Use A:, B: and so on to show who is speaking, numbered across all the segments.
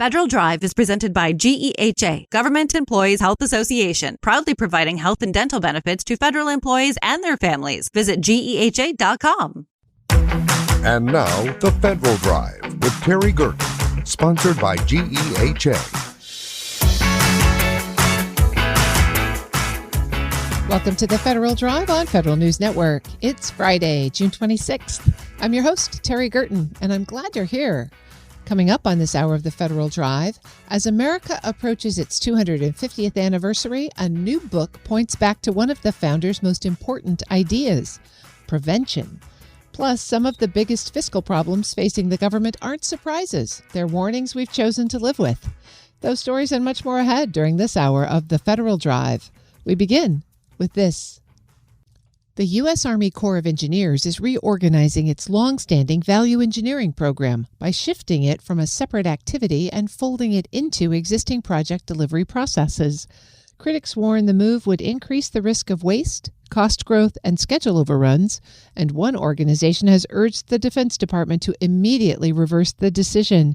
A: Federal Drive is presented by GEHA, Government Employees Health Association, proudly providing health and dental benefits to federal employees and their families. Visit GEHA.com.
B: And now, the Federal Drive with Terry Gerton, sponsored by GEHA.
C: Welcome to the Federal Drive on Federal News Network. It's Friday, June 26th. I'm your host, Terry Gerton, and I'm glad you're here. Coming up on this hour of the Federal Drive, as America approaches its 250th anniversary, a new book points back to one of the founders' most important ideas, prevention. Plus, some of the biggest fiscal problems facing the government aren't surprises. They're warnings we've chosen to live with. Those stories and much more ahead during this hour of the Federal Drive. We begin with this. The U.S. Army Corps of Engineers is reorganizing its long-standing value engineering program by shifting it from a separate activity and folding it into existing project delivery processes. Critics warn the move would increase the risk of waste, cost growth, and schedule overruns, and one organization has urged the Defense Department to immediately reverse the decision.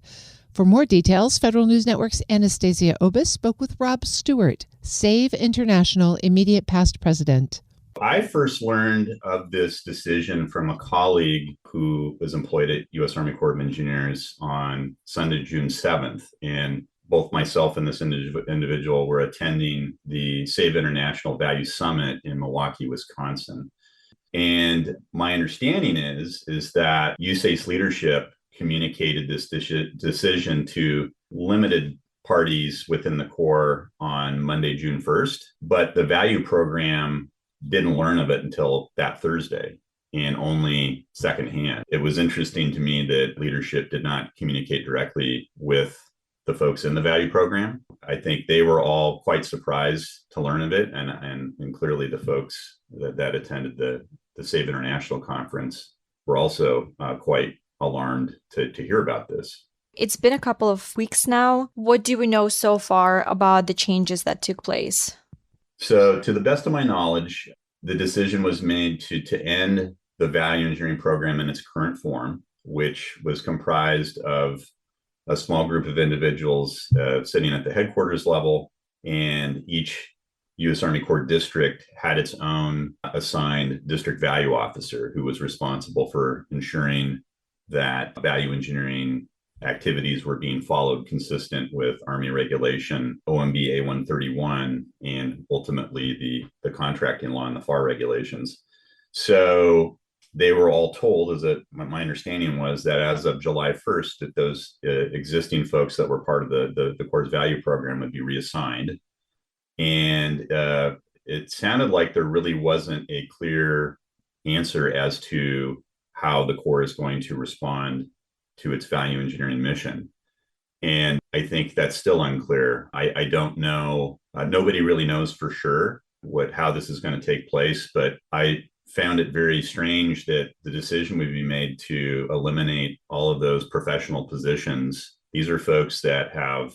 C: For more details, Federal News Network's Anastasia Obis spoke with Rob Stewart, SAVE International immediate past president.
D: I first learned of this decision from a colleague who was employed at U.S. Army Corps of Engineers on Sunday, June 7th. And both myself and this individual were attending the SAVE International Value Summit in Milwaukee, Wisconsin. And my understanding is that USACE leadership communicated this decision to limited parties within the Corps on Monday, June 1st. But the value program didn't learn of it until that Thursday, and only secondhand. It was interesting to me that leadership did not communicate directly with the folks in the value program. I think they were all quite surprised to learn of it, and clearly the folks that attended the SAVE International conference were also quite alarmed to hear about this.
E: It's been a couple of weeks now. What do we know so far about the changes that took place?
D: So to the best of my knowledge, the decision was made to end the value engineering program in its current form, which was comprised of a small group of individuals sitting at the headquarters level, and each U.S. Army Corps district had its own assigned district value officer who was responsible for ensuring that value engineering activities were being followed consistent with Army regulation OMB A131 and ultimately the contracting law and the FAR regulations. So they were all told, my understanding was that as of July 1st, that those existing folks that were part of the Corps' value program would be reassigned. And it sounded like there really wasn't a clear answer as to how the Corps is going to respond to its value engineering mission. And I think that's still unclear. I don't know. Nobody really knows for sure how this is going to take place, but I found it very strange that the decision would be made to eliminate all of those professional positions. These are folks that have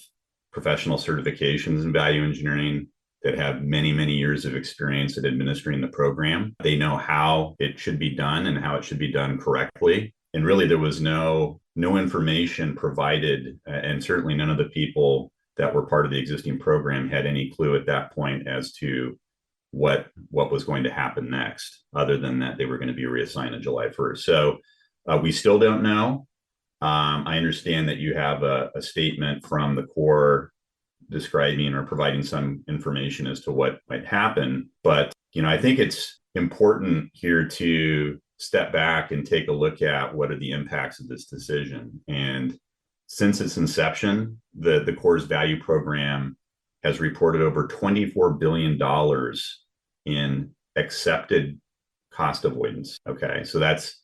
D: professional certifications in value engineering, that have many, many years of experience at administering the program. They know how it should be done and how it should be done correctly. And really, there was no information provided, and certainly none of the people that were part of the existing program had any clue at that point as to what was going to happen next, other than that they were going to be reassigned on July 1st. So we still don't know. I understand that you have a statement from the Corps describing or providing some information as to what might happen. But, I think it's important here to step back and take a look at what are the impacts of this decision. And since its inception, the Corps' value program has reported over $24 billion in accepted cost avoidance. Okay, so that's,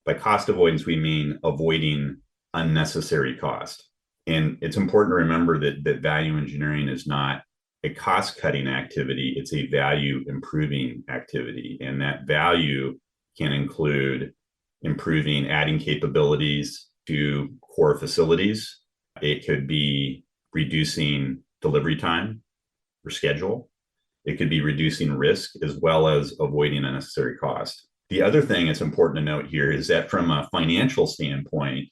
D: by cost avoidance, we mean avoiding unnecessary cost. And it's important to remember that value engineering is not a cost-cutting activity, it's a value-improving activity. And that value can include adding capabilities to core facilities. It could be reducing delivery time or schedule. It could be reducing risk as well as avoiding unnecessary cost. The other thing that's important to note here is that from a financial standpoint,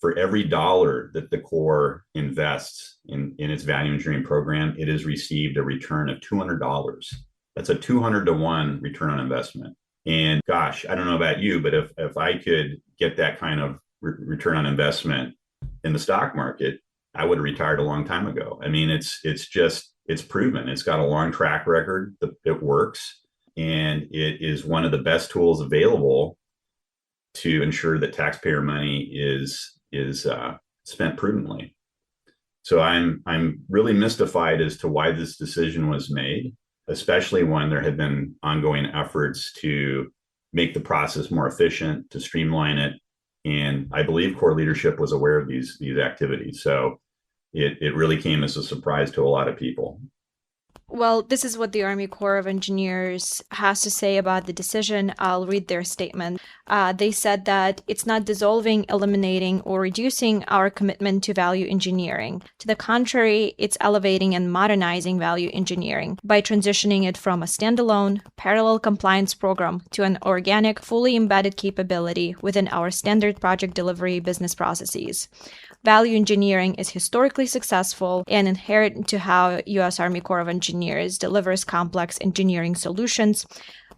D: for every dollar that the Corps invests in its value engineering program, it has received a return of $200. That's a 200 to 1 return on investment. And gosh, I don't know about you, but if I could get that kind of return on investment in the stock market, I would have retired a long time ago. I mean, it's proven. It's got a long track record. It works. And it is one of the best tools available to ensure that taxpayer money is spent prudently. So I'm really mystified as to why this decision was made, especially when there had been ongoing efforts to make the process more efficient, to streamline it. And I believe Corps leadership was aware of these activities. So it really came as a surprise to a lot of people.
E: Well, this is what the Army Corps of Engineers has to say about the decision. I'll read their statement. They said that it's not dissolving, eliminating, or reducing our commitment to value engineering. To the contrary, it's elevating and modernizing value engineering by transitioning it from a standalone, parallel compliance program to an organic, fully embedded capability within our standard project delivery business processes. Value engineering is historically successful and inherent to how U.S. Army Corps of Engineers delivers complex engineering solutions.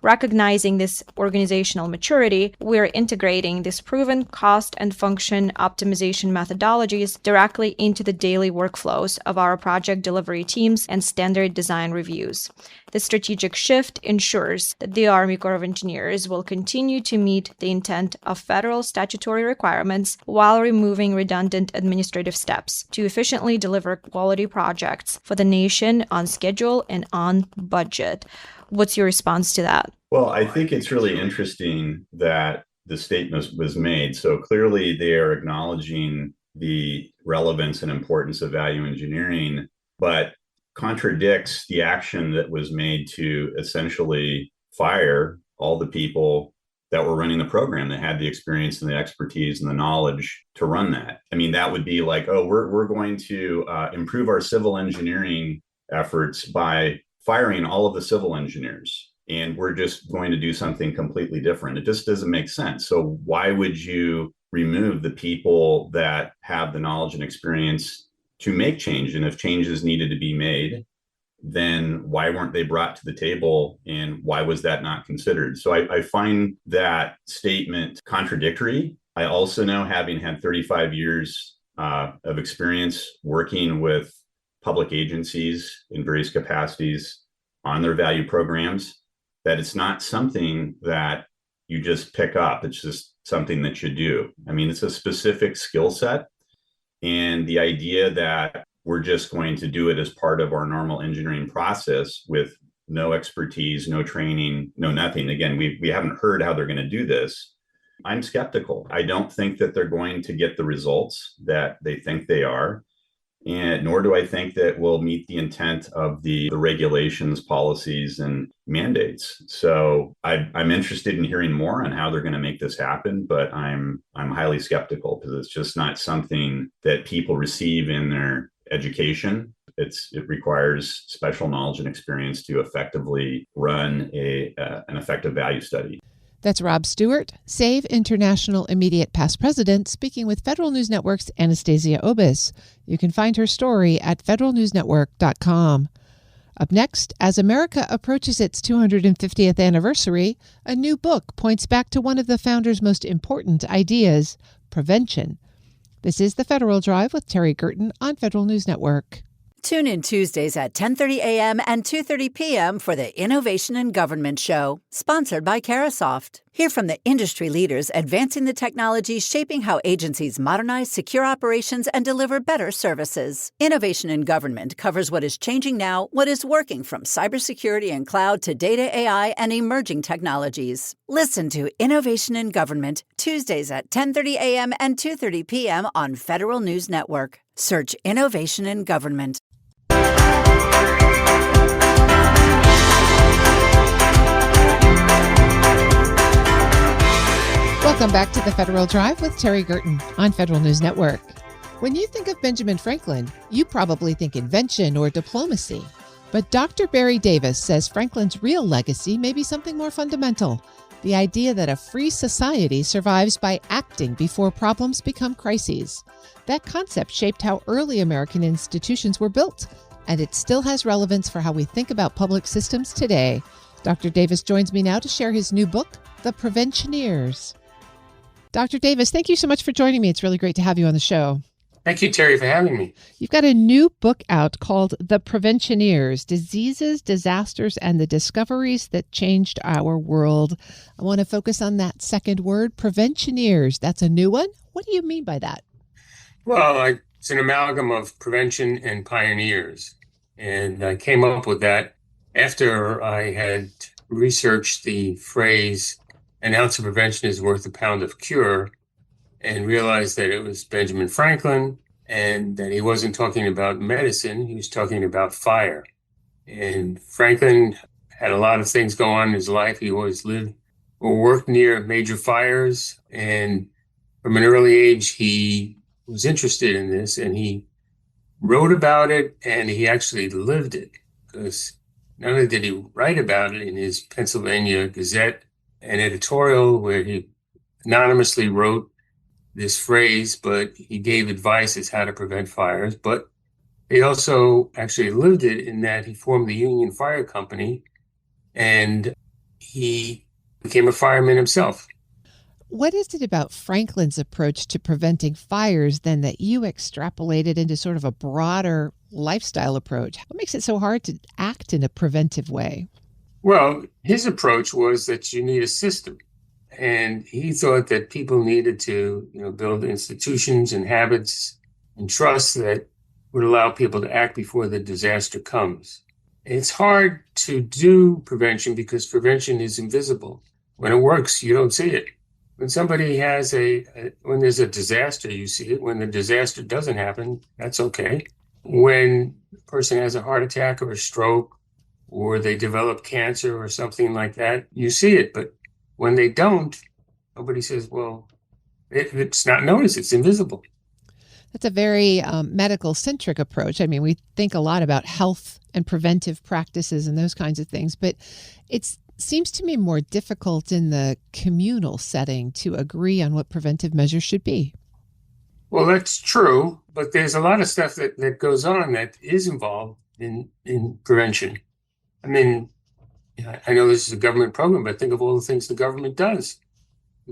E: Recognizing this organizational maturity, we're integrating these proven cost and function optimization methodologies directly into the daily workflows of our project delivery teams and standard design reviews. The strategic shift ensures that the Army Corps of Engineers will continue to meet the intent of federal statutory requirements while removing redundant administrative steps to efficiently deliver quality projects for the nation on schedule and on budget. What's your response to that?
D: Well, I think it's really interesting that the statement was made. So clearly they are acknowledging the relevance and importance of value engineering, but contradicts the action that was made to essentially fire all the people that were running the program that had the experience and the expertise and the knowledge to run that. I mean, that would be like, oh, we're going to improve our civil engineering efforts by firing all of the civil engineers, and we're just going to do something completely different. It just doesn't make sense. So why would you remove the people that have the knowledge and experience to make change? And if changes needed to be made, then why weren't they brought to the table, and why was that not considered? So I find that statement contradictory. I also know, having had 35 years of experience working with public agencies in various capacities on their value programs, that it's not something that you just pick up. It's just something that you do. I mean, it's a specific skill set. And the idea that we're just going to do it as part of our normal engineering process with no expertise, no training, no nothing. Again, we haven't heard how they're going to do this. I'm skeptical. I don't think that they're going to get the results that they think they are. And nor do I think that we'll meet the intent of the regulations, policies, and mandates. So I'm interested in hearing more on how they're going to make this happen, but I'm highly skeptical, because it's just not something that people receive in their education. It requires special knowledge and experience to effectively run an effective value study.
C: That's Rob Stewart, SAVE International Immediate Past President, speaking with Federal News Network's Anastasia Obis. You can find her story at federalnewsnetwork.com. Up next, as America approaches its 250th anniversary, a new book points back to one of the founder's most important ideas, prevention. This is the Federal Drive with Terry Gerton on Federal News Network.
F: Tune in Tuesdays at 10:30 a.m. and 2:30 p.m. for the Innovation in Government Show, sponsored by Carasoft. Hear from the industry leaders advancing the technologies shaping how agencies modernize, secure operations, and deliver better services. Innovation in Government covers what is changing now, what is working from cybersecurity and cloud to data, AI, and emerging technologies. Listen to Innovation in Government, Tuesdays at 10:30 a.m. and 2:30 p.m. on Federal News Network. Search Innovation in Government.
C: Welcome back to the Federal Drive with Terry Gerton on Federal News Network. When you think of Benjamin Franklin, you probably think invention or diplomacy. But Dr. Barry Davis says Franklin's real legacy may be something more fundamental. the idea that a free society survives by acting before problems become crises. That concept shaped how early American institutions were built, and it still has relevance for how we think about public systems today. Dr. Davis joins me now to share his new book, The Preventioneers. Dr. Davis, thank you so much for joining me. It's really great to have you on the show.
G: Thank you, Terry, for having me.
C: You've got a new book out called The Preventioneers: Diseases, Disasters, and the Discoveries That Changed Our World. I want to focus on that second word, preventioneers. That's a new one. What do you mean by that?
G: Well, it's an amalgam of prevention and pioneers. And I came up with that after I had researched the phrase, an ounce of prevention is worth a pound of cure, and realized that it was Benjamin Franklin and that he wasn't talking about medicine, he was talking about fire. And Franklin had a lot of things go on in his life. He always lived or worked near major fires. And from an early age, he was interested in this, and he wrote about it, and he actually lived it. Because not only did he write about it in his Pennsylvania Gazette, an editorial where he anonymously wrote this phrase, but he gave advice as how to prevent fires. But he also actually lived it in that he formed the Union Fire Company, and he became a fireman himself.
C: What is it about Franklin's approach to preventing fires then that you extrapolated into sort of a broader lifestyle approach? What makes it so hard to act in a preventive way?
G: Well, his approach was that you need a system. And he thought that people needed to, build institutions and habits and trust that would allow people to act before the disaster comes. It's hard to do prevention because prevention is invisible. When it works, you don't see it. When somebody has when there's a disaster, you see it. When the disaster doesn't happen, that's okay. When a person has a heart attack or a stroke, or they develop cancer or something like that, you see it. But when they don't, nobody says, well, it's not noticed, it's invisible.
C: That's a very medical-centric approach. I mean, we think a lot about health and preventive practices and those kinds of things, but it seems to me more difficult in the communal setting to agree on what preventive measures should be.
G: Well, that's true, but there's a lot of stuff that goes on that is involved in prevention. I mean, I know this is a government program, but think of all the things the government does.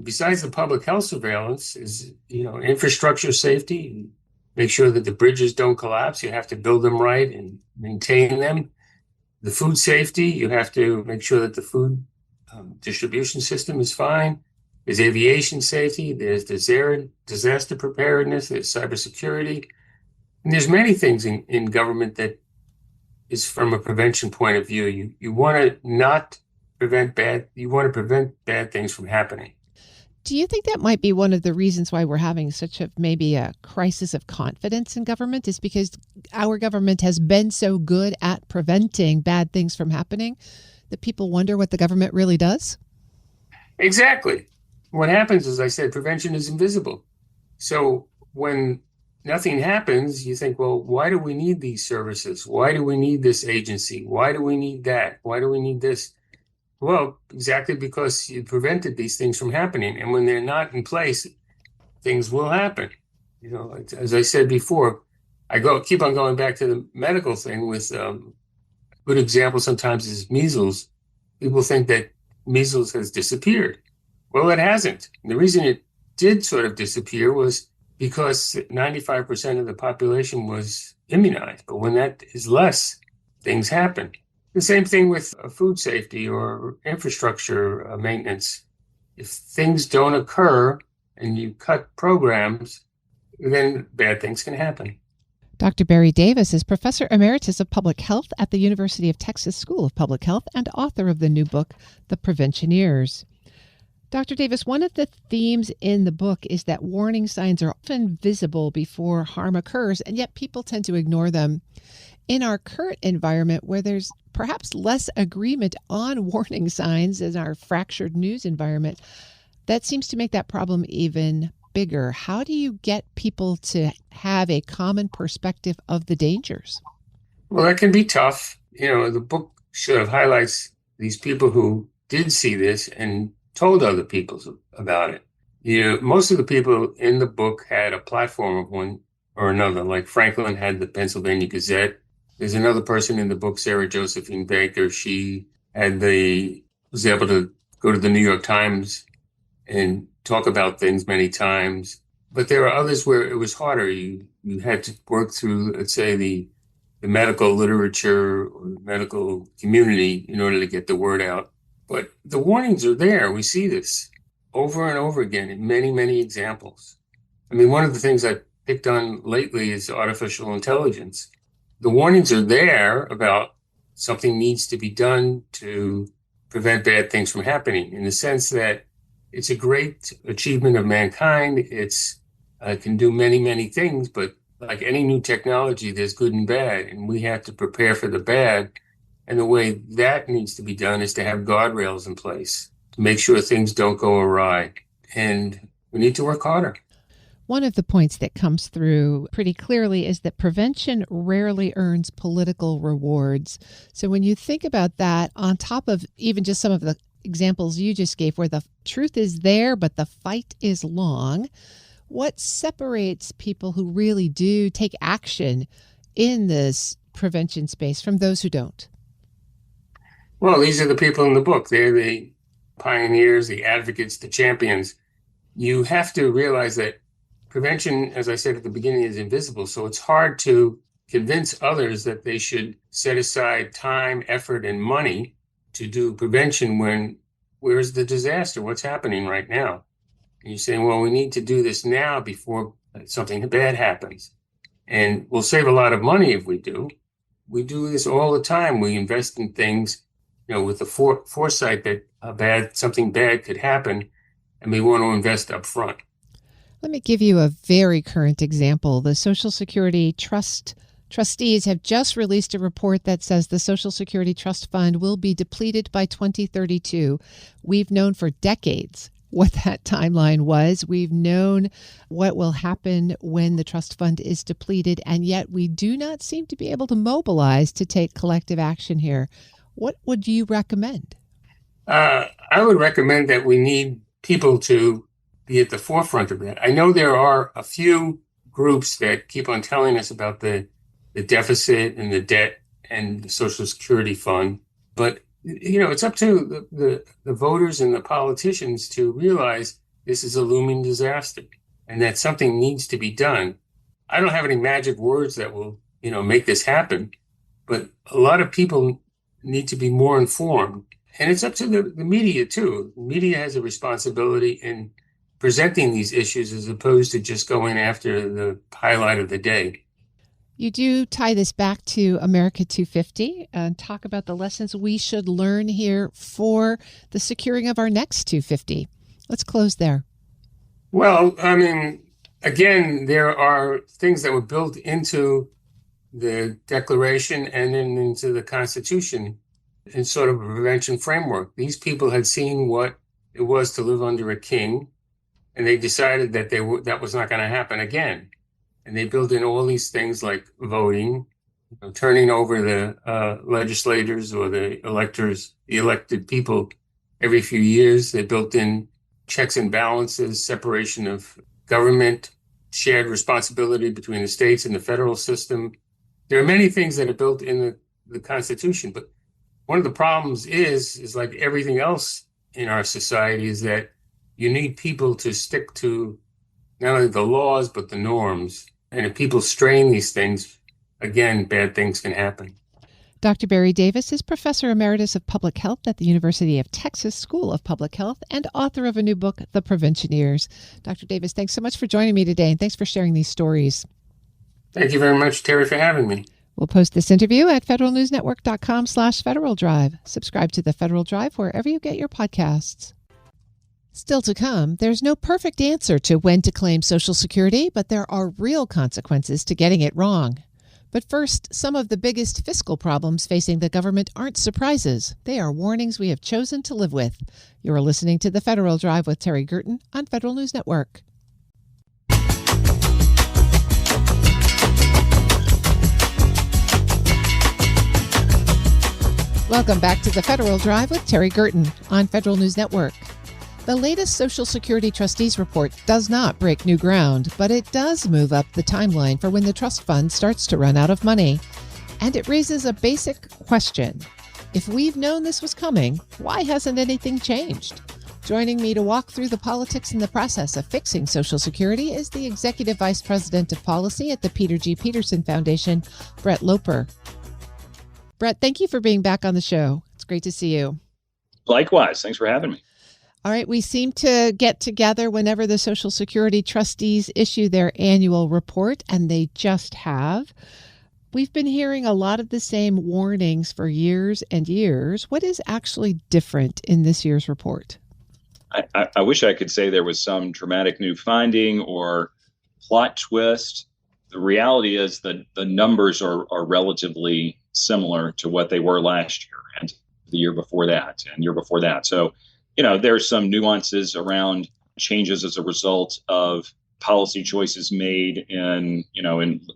G: Besides the public health surveillance is, infrastructure safety, make sure that the bridges don't collapse. You have to build them right and maintain them. The food safety, you have to make sure that the food distribution system is fine. There's aviation safety, there's disaster preparedness, there's cybersecurity. And there's many things in government that is from a prevention point of view. You want to prevent bad things from happening.
C: Do you think that might be one of the reasons why we're having such maybe a crisis of confidence in government, is because our government has been so good at preventing bad things from happening that people wonder what the government really does?
G: Exactly. What happens, as I said, prevention is invisible. So when nothing happens, you think, well, why do we need these services? Why do we need this agency? Why do we need that? Why do we need this? Well, exactly because you prevented these things from happening. And when they're not in place, things will happen. As I said before, I keep on going back to the medical thing with a good example sometimes is measles. People think that measles has disappeared. Well, it hasn't. And the reason it did sort of disappear was because 95% of the population was immunized. But when that is less, things happen. The same thing with food safety or infrastructure maintenance. If things don't occur and you cut programs, then bad things can happen.
C: Dr. Barry Davis is Professor Emeritus of Public Health at the University of Texas School of Public Health and author of the new book, The Preventioneers. Dr. Davis, one of the themes in the book is that warning signs are often visible before harm occurs, and yet people tend to ignore them. In our current environment, where there's perhaps less agreement on warning signs in our fractured news environment, that seems to make that problem even bigger. How do you get people to have a common perspective of the dangers?
G: Well, that can be tough. The book sort of highlights these people who did see this and told other people about it. Most of the people in the book had a platform of one or another, like Franklin had the Pennsylvania Gazette. There's another person in the book, Sarah Josephine Baker. She was able to go to the New York Times and talk about things many times. But there are others where it was harder. You had to work through, let's say, the medical literature or the medical community in order to get the word out. But the warnings are there. We see this over and over again in many, many examples. I mean, one of the things I picked on lately is artificial intelligence. The warnings are there about something needs to be done to prevent bad things from happening, in the sense that it's a great achievement of mankind. It's can do many, many things, but like any new technology, there's good and bad, and we have to prepare for the bad. And the way that needs to be done is to have guardrails in place to make sure things don't go awry. And we need to work harder.
C: One of the points that comes through pretty clearly is that prevention rarely earns political rewards. So when you think about that, on top of even just some of the examples you just gave where the truth is there, but the fight is long, what separates people who really do take action in this prevention space from those who don't?
G: Well, these are the people in the book. They're the pioneers, the advocates, the champions. You have to realize that prevention, as I said at the beginning, is invisible. So it's hard to convince others that they should set aside time, effort, and money to do prevention when where's the disaster? What's happening right now? And you're saying, well, we need to do this now before something bad happens. And we'll save a lot of money if we do. We do this all the time. We invest in things, with the foresight that something bad could happen, and we want to invest up front.
C: Let me give you a very current example. The Social Security trustees have just released a report that says the Social Security Trust Fund will be depleted by 2032. We've known for decades what that timeline was. We've known what will happen when the trust fund is depleted, and yet we do not seem to be able to mobilize to take collective action here. What would you recommend?
G: I would recommend that we need people to be at the forefront of that. I know there are a few groups that keep on telling us about the deficit and the debt and the Social Security Fund, but it's up to the voters and the politicians to realize this is a looming disaster and that something needs to be done. I don't have any magic words that will, make this happen, but a lot of people need to be more informed. And it's up to the media, too. The media has a responsibility in presenting these issues as opposed to just going after the highlight of the day.
C: You do tie this back to America 250 and talk about the lessons we should learn here for the securing of our next 250. Let's close there.
G: Well, I mean, again, there are things that were built into the Declaration and then into the Constitution in sort of a prevention framework. These people had seen what it was to live under a king, and they decided that that was not going to happen again. And they built in all these things like voting, turning over the legislators or the electors, the elected people every few years. They built in checks and balances, separation of government, shared responsibility between the states and the federal system. There are many things that are built in the Constitution, but one of the problems is like everything else in our society is that you need people to stick to not only the laws, but the norms. And if people strain these things, again, bad things can happen.
C: Dr. Barry Davis is Professor Emeritus of Public Health at the University of Texas School of Public Health and author of a new book, The Preventioneers. Dr. Davis, thanks so much for joining me today, and thanks for sharing these stories.
G: Thank you very much, Terry, for having me.
C: We'll post this interview at federalnewsnetwork.com/Federal Drive. Subscribe to the Federal Drive wherever you get your podcasts. Still to come, there's no perfect answer to when to claim Social Security, but there are real consequences to getting it wrong. But first, some of the biggest fiscal problems facing the government aren't surprises. They are warnings we have chosen to live with. You're listening to the Federal Drive with Terry Gerton on Federal News Network. Welcome back to the Federal Drive with Terry Gerton on Federal News Network. The latest Social Security Trustees report does not break new ground, but it does move up the timeline for when the trust fund starts to run out of money. And it raises a basic question. If we've known this was coming, why hasn't anything changed? Joining me to walk through the politics and the process of fixing Social Security is the Executive Vice President of Policy at the Peter G. Peterson Foundation, Brett Loper. Brett, thank you for being back on the show. It's great to see you.
H: Likewise. Thanks for having me.
C: All right. We seem to get together whenever the Social Security trustees issue their annual report, and they just have. We've been hearing a lot of the same warnings for years and years. What is actually different in this year's report?
H: I wish I could say there was some dramatic new finding or plot twist. The reality is that the numbers are relatively similar to what they were last year and the year before that and year before that. So, there's some nuances around changes as a result of policy choices made in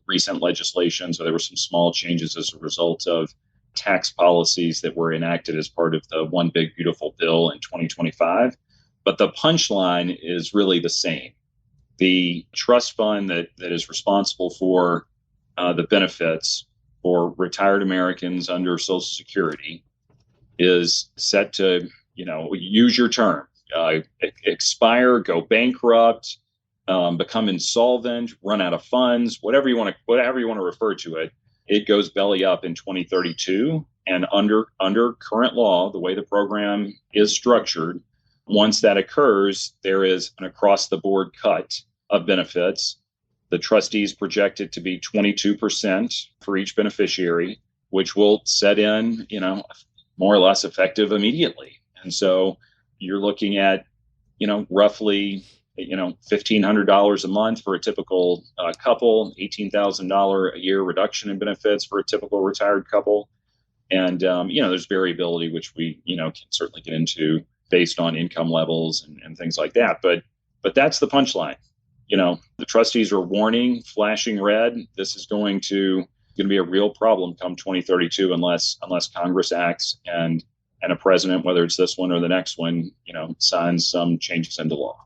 H: recent legislation. So there were some small changes as a result of tax policies that were enacted as part of the One Big Beautiful Bill in 2025. But the punchline is really the same. The trust fund that is responsible for the benefits for retired Americans under Social Security is set to, use your term, expire, go bankrupt, become insolvent, run out of funds, whatever you want to refer to it. It goes belly up in 2032, and under current law, the way the program is structured, once that occurs, there is an across-the-board cut of benefits. The trustees project it to be 22% for each beneficiary, which will set in, more or less effective immediately. And so you're looking at, roughly, $1,500 a month for a typical couple, $18,000 a year reduction in benefits for a typical retired couple. And, there's variability, which we, can certainly get into based on income levels and things like that. But that's the punchline. The trustees are warning, flashing red. This is going to be a real problem come 2032 unless Congress acts and a president, whether it's this one or the next one, signs some changes into law.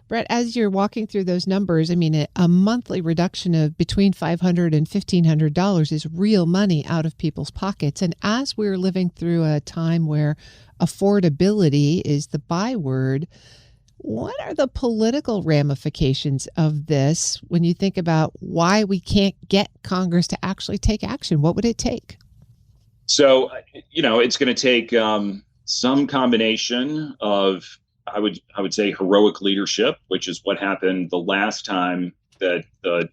C: Brett, as you're walking through those numbers, a monthly reduction of between $500 and $1,500 is real money out of people's pockets. And as we're living through a time where affordability is the byword, what are the political ramifications of this when you think about why we can't get Congress to actually take action? What would it take?
H: So, it's going to take some combination of, I would say, heroic leadership, which is what happened the last time that the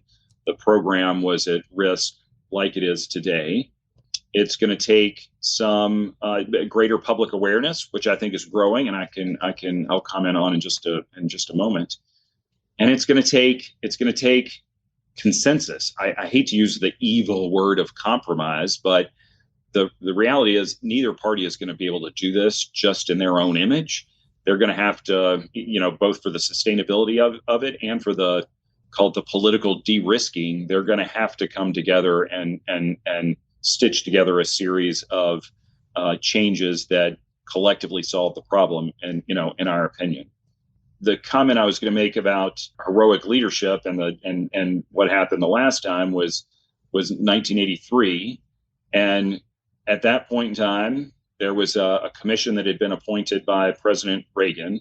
H: program was at risk like it is today. It's going to take some greater public awareness, which I think is growing, and I'll comment on in just a moment. And it's going to take consensus. I hate to use the evil word of compromise, but the reality is neither party is going to be able to do this just in their own image. They're going to have to, both for the sustainability of it and for the political de-risking, they're going to have to come together and stitch together a series of changes that collectively solve the problem, and in our opinion. The comment I was going to make about heroic leadership and what happened the last time was 1983, and at that point in time, there was a commission that had been appointed by President Reagan,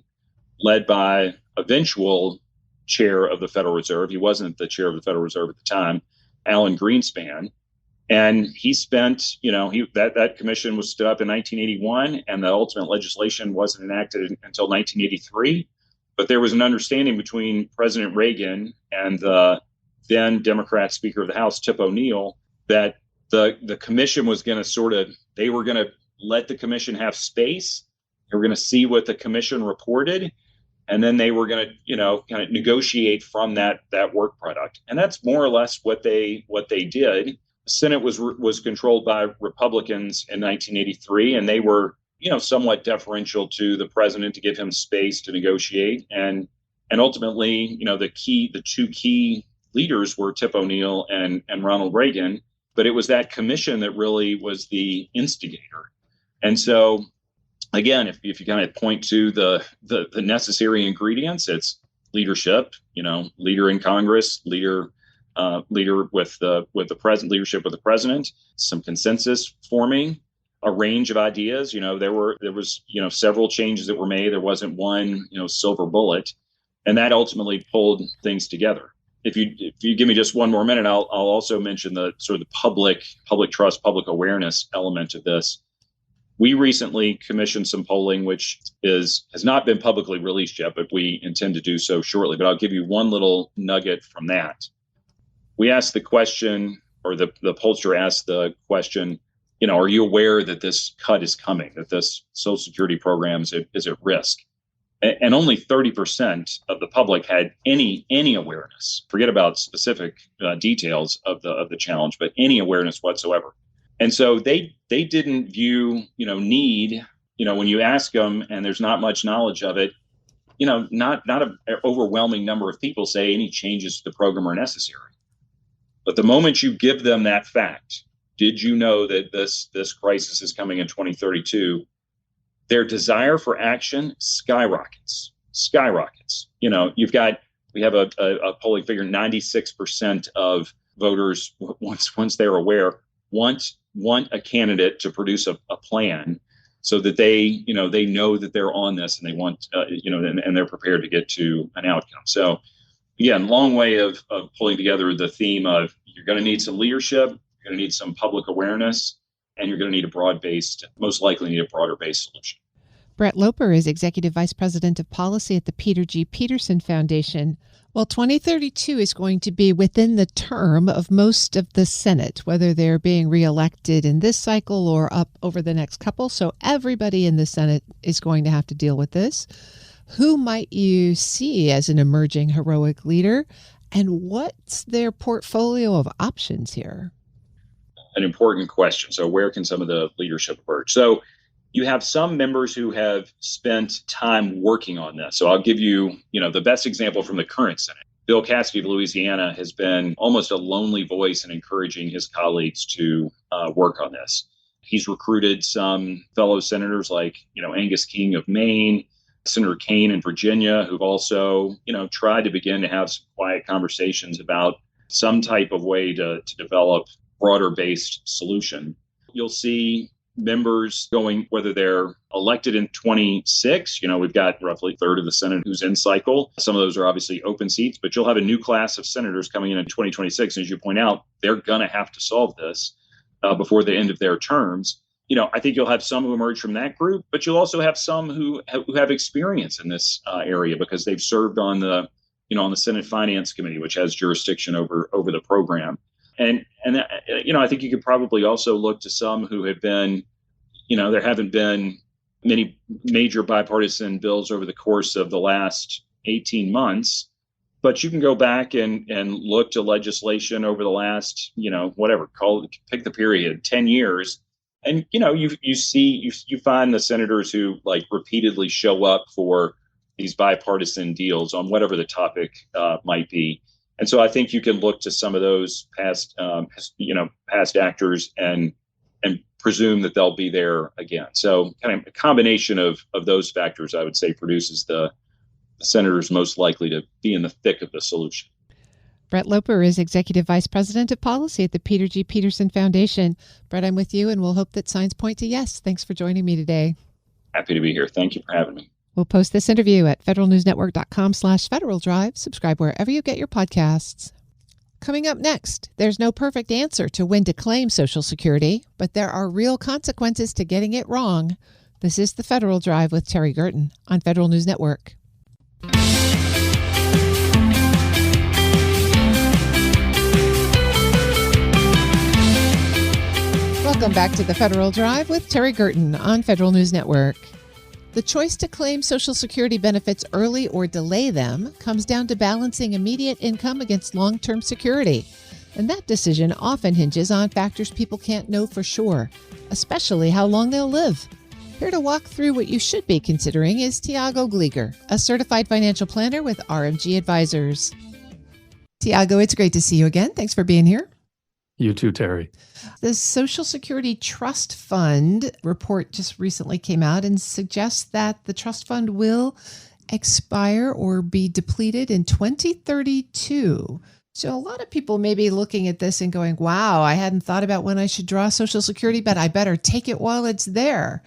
H: led by eventual chair of the Federal Reserve. He wasn't the chair of the Federal Reserve at the time, Alan Greenspan. And he spent, that commission was stood up in 1981, and the ultimate legislation wasn't enacted until 1983. But there was an understanding between President Reagan and the then Democrat Speaker of the House, Tip O'Neill, that the commission was going to they were going to let the commission have space. They were going to see what the commission reported, and then they were going to, kind of negotiate from that work product. And that's more or less what they did. The Senate was controlled by Republicans in 1983, and they were, somewhat deferential to the president to give him space to negotiate. And ultimately, the two key leaders were Tip O'Neill and Ronald Reagan. But it was that commission that really was the instigator. And so again, if you kind of point to the necessary ingredients, it's leadership, leader in Congress, leader with the president, leadership with the president, some consensus forming, a range of ideas. There was several changes that were made. There wasn't one, silver bullet, and that ultimately pulled things together. If you give me just one more minute, I'll also mention the sort of the public trust, public awareness element of this. We recently commissioned some polling, which has not been publicly released yet, but we intend to do so shortly. But I'll give you one little nugget from that. We asked the question, or the pollster asked the question, are you aware that this cut is coming, that this Social Security program is at risk? And only 30% of the public had any awareness. Forget about specific details of the challenge, but any awareness whatsoever. And so they didn't view need. When you ask them, and there's not much knowledge of it, not an overwhelming number of people say any changes to the program are necessary. But the moment you give them that fact, did you know that this crisis is coming in 2032? Their desire for action skyrockets. We have a polling figure, 96% of voters, once they're aware, want a candidate to produce a plan so that they know that they're on this, and they want, and they're prepared to get to an outcome. So again, long way of pulling together the theme of you're going to need some leadership, you're going to need some public awareness, and you're going to need most likely need a broader-based solution.
C: Brett Loper is Executive Vice President of Policy at the Peter G. Peterson Foundation. Well, 2032 is going to be within the term of most of the Senate, whether they're being reelected in this cycle or up over the next couple. So everybody in the Senate is going to have to deal with this. Who might you see as an emerging heroic leader, and what's their portfolio of options here?
H: An important question. So where can some of the leadership emerge? So you have some members who have spent time working on this. So I'll give you, the best example from the current Senate. Bill Cassidy of Louisiana has been almost a lonely voice in encouraging his colleagues to work on this. He's recruited some fellow senators like, Angus King of Maine, Senator Kane in Virginia, who've also, tried to begin to have some quiet conversations about some type of way to develop broader-based solution. You'll see members going, whether they're elected in 26, we've got roughly a third of the Senate who's in cycle. Some of those are obviously open seats, but you'll have a new class of senators coming in 2026. And as you point out, they're going to have to solve this before the end of their terms. I think you'll have some who emerge from that group, but you'll also have some who have experience in this area because they've served on the Senate Finance Committee, which has jurisdiction over the program. And I think you could probably also look to some who have been, there haven't been many major bipartisan bills over the course of the last 18 months, but you can go back and look to legislation over the last, pick the period, 10 years. And, you find the senators who repeatedly show up for these bipartisan deals on whatever the topic might be. And so I think you can look to some of those past actors and presume that they'll be there again. So kind of a combination of those factors, I would say, produces the senators most likely to be in the thick of the solution.
C: Brett Loper is Executive Vice President of Policy at the Peter G. Peterson Foundation. Brett, I'm with you, and we'll hope that signs point to yes. Thanks for joining me today.
H: Happy to be here. Thank you for having me.
C: We'll post this interview at federalnewsnetwork.com/Federal Drive. Subscribe wherever you get your podcasts. Coming up next, there's no perfect answer to when to claim Social Security, but there are real consequences to getting it wrong. This is the Federal Drive with Terry Gerton on Federal News Network. Welcome back to the Federal Drive with Terry Gerton on Federal News Network. The choice to claim Social Security benefits early or delay them comes down to balancing immediate income against long-term security. And that decision often hinges on factors people can't know for sure, especially how long they'll live. Here to walk through what you should be considering is Tiago Glieger, a certified financial planner with RMG Advisors. Tiago, it's great to see you again. Thanks for being here.
I: You too, Terry.
C: The Social Security Trust Fund report just recently came out and suggests that the trust fund will expire or be depleted in 2032. So a lot of people may be looking at this and going, wow, I hadn't thought about when I should draw Social Security, but I better take it while it's there.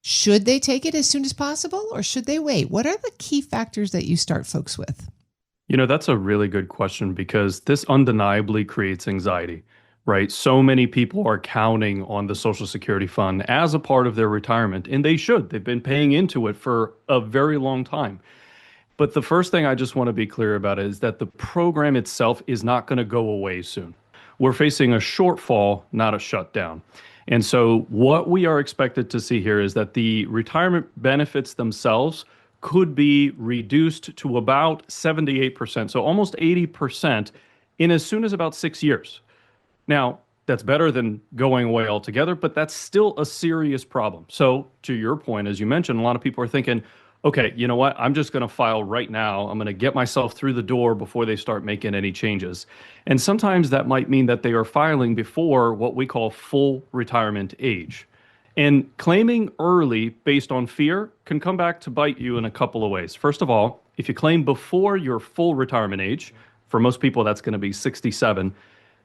C: Should they take it as soon as possible or should they wait? What are the key factors that you start folks with?
I: That's a really good question because this undeniably creates anxiety, right? So many people are counting on the Social Security Fund as a part of their retirement, and they should. They've been paying into it for a very long time. But the first thing I just want to be clear about is that the program itself is not going to go away soon. We're facing a shortfall, not a shutdown. And so what we are expected to see here is that the retirement benefits themselves could be reduced to about 78%, so almost 80% in as soon as about 6 years. Now, that's better than going away altogether, but that's still a serious problem. So to your point, as you mentioned, a lot of people are thinking, okay, you know what? I'm just going to file right now. I'm going to get myself through the door before they start making any changes. And sometimes that might mean that they are filing before what we call full retirement age. And claiming early based on fear can come back to bite you in a couple of ways. First of all, if you claim before your full retirement age, for most people that's going to be 67,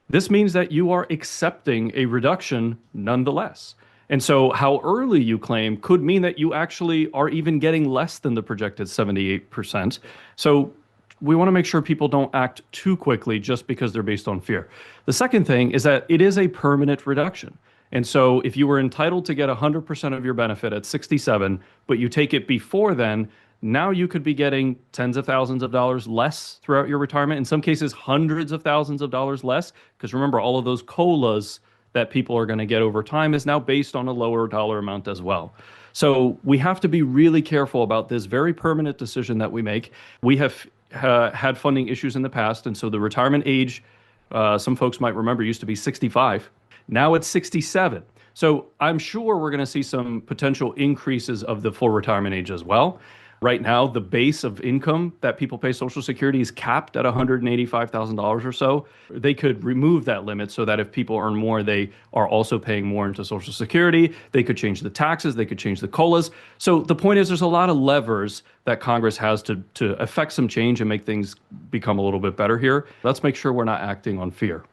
I: this means that you are accepting a reduction nonetheless. And so how early you claim could mean that you actually are even getting less than the projected 78%. So we want to make sure people don't act too quickly just because they're based on fear. The second thing is that it is a permanent reduction. And so if you were entitled to get 100% of your benefit at 67, but you take it before then, now you could be getting tens of thousands of dollars less throughout your retirement. In some cases, hundreds of thousands of dollars less. Because remember, all of those COLAs that people are going to get over time is now based on a lower dollar amount as well. So we have to be really careful about this very permanent decision that we make. We have had funding issues in the past, and so the retirement age, some folks might remember, used to be 65. Now it's 67. So I'm sure we're going to see some potential increases of the full retirement age as well. Right now, the base of income that people pay Social Security is capped at $185,000 or so. They could remove that limit so that if people earn more, they are also paying more into Social Security. They could change the taxes. They could change the COLAs. So the point is there's a lot of levers that Congress has to affect some change and make things become a little bit better here. Let's make sure we're not acting on fear.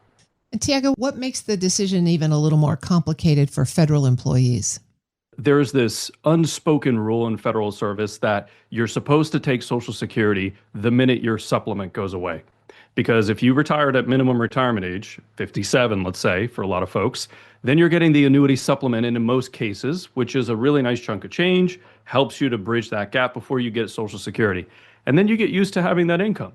C: And Tiago, what makes the decision even a little more complicated for federal employees?
I: There's this unspoken rule in federal service that you're supposed to take Social Security the minute your supplement goes away. Because if you retired at minimum retirement age, 57, let's say, for a lot of folks, then you're getting the annuity supplement in most cases, which is a really nice chunk of change, helps you to bridge that gap before you get Social Security. And then you get used to having that income.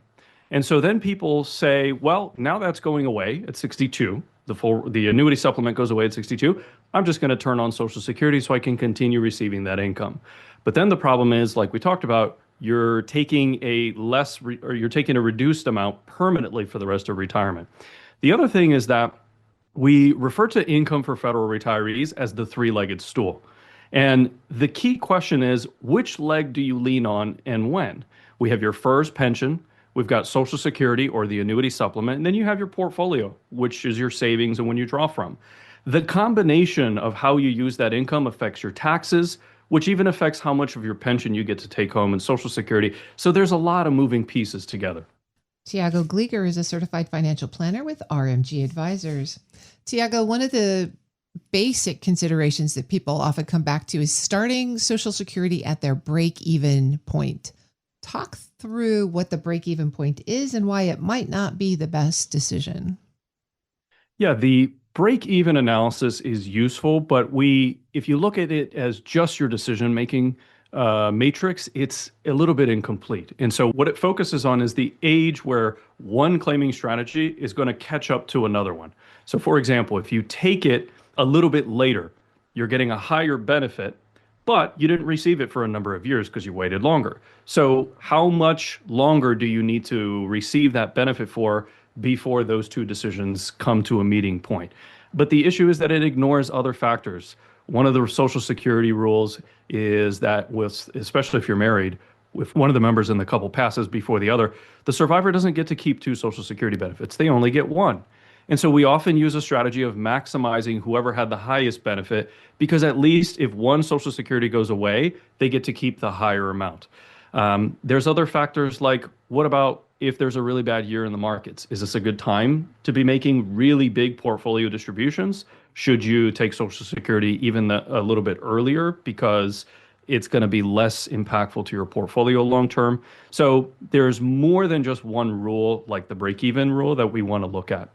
I: And so then people say, well, now that's going away at 62. The annuity supplement goes away at 62. I'm just going to turn on Social Security so I can continue receiving that income. But then the problem is, like we talked about, you're taking a reduced amount permanently for the rest of retirement. The other thing is that we refer to income for federal retirees as the three-legged stool. And the key question is, which leg do you lean on and when? We have your FERS pension. We've got Social Security or the annuity supplement, and then you have your portfolio, which is your savings and when you draw from. The combination of how you use that income affects your taxes, which even affects how much of your pension you get to take home and Social Security. So there's a lot of moving pieces together.
C: Tiago Glieger is a certified financial planner with RMG Advisors. Tiago, one of the basic considerations that people often come back to is starting Social Security at their break-even point. Talk through what the break-even point is and why it might not be the best decision.
I: Yeah, the break-even analysis is useful, but if you look at it as just your decision-making matrix, it's a little bit incomplete. And so what it focuses on is the age where one claiming strategy is going to catch up to another one. So for example, if you take it a little bit later, you're getting a higher benefit, but you didn't receive it for a number of years because you waited longer. So how much longer do you need to receive that benefit for before those two decisions come to a meeting point? But the issue is that it ignores other factors. One of the Social Security rules is that especially if you're married, if one of the members in the couple passes before the other, the survivor doesn't get to keep two Social Security benefits. They only get one. And so we often use a strategy of maximizing whoever had the highest benefit, because at least if one Social Security goes away, they get to keep the higher amount. There's other factors like, what about if there's a really bad year in the markets? Is this a good time to be making really big portfolio distributions? Should you take Social Security even a little bit earlier because it's going to be less impactful to your portfolio long term? So there's more than just one rule, like the break-even rule, that we want to look at.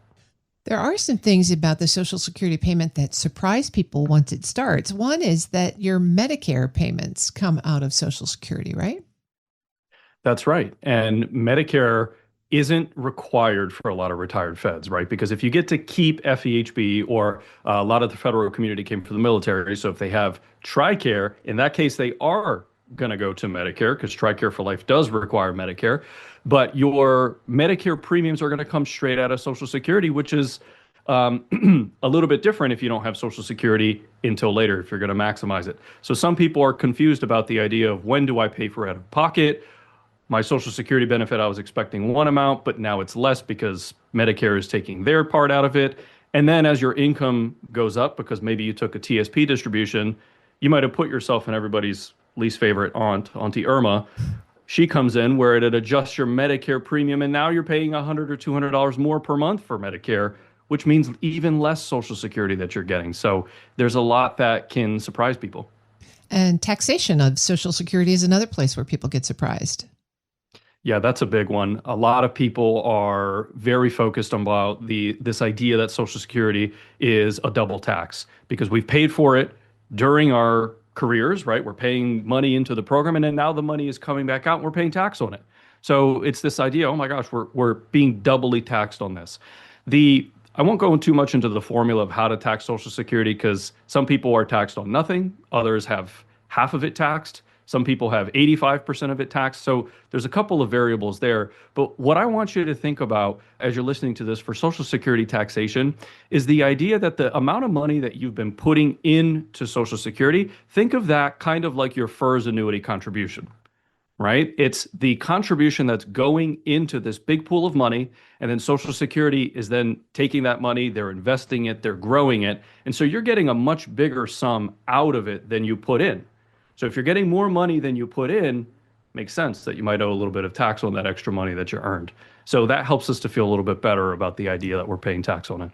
C: There are some things about the Social Security payment that surprise people once it starts. One is that your Medicare payments come out of Social Security, right?
I: That's right. And Medicare isn't required for a lot of retired feds, right? Because if you get to keep FEHB, or a lot of the federal community came from the military, so if they have TRICARE, in that case, they are going to go to Medicare, because TRICARE for Life does require Medicare. But your Medicare premiums are going to come straight out of Social Security, which is a little bit different if you don't have Social Security until later, if you're going to maximize it. So some people are confused about the idea of, when do I pay for out of pocket? My Social Security benefit, I was expecting one amount, but now it's less because Medicare is taking their part out of it. And then as your income goes up, because maybe you took a TSP distribution, you might have put yourself in everybody's least favorite aunt, Auntie Irma. She comes in where it adjusts your Medicare premium, and now you're paying $100 or $200 more per month for Medicare, which means even less Social Security that you're getting. So there's a lot that can surprise people.
C: And taxation of Social Security is another place where people get surprised.
I: Yeah, that's a big one. A lot of people are very focused on about this idea that Social Security is a double tax, because we've paid for it during our careers, right? We're paying money into the program, and then now the money is coming back out and we're paying tax on it. So it's this idea, oh my gosh, we're being doubly taxed on this. I won't go too much into the formula of how to tax Social Security, because some people are taxed on nothing, others have half of it taxed. Some people have 85% of it taxed. So there's a couple of variables there. But what I want you to think about as you're listening to this for Social Security taxation is the idea that the amount of money that you've been putting into Social Security, think of that kind of like your FERS annuity contribution, right? It's the contribution that's going into this big pool of money, and then Social Security is then taking that money, they're investing it, they're growing it. And so you're getting a much bigger sum out of it than you put in. So if you're getting more money than you put in, makes sense that you might owe a little bit of tax on that extra money that you earned. So that helps us to feel a little bit better about the idea that we're paying tax on it.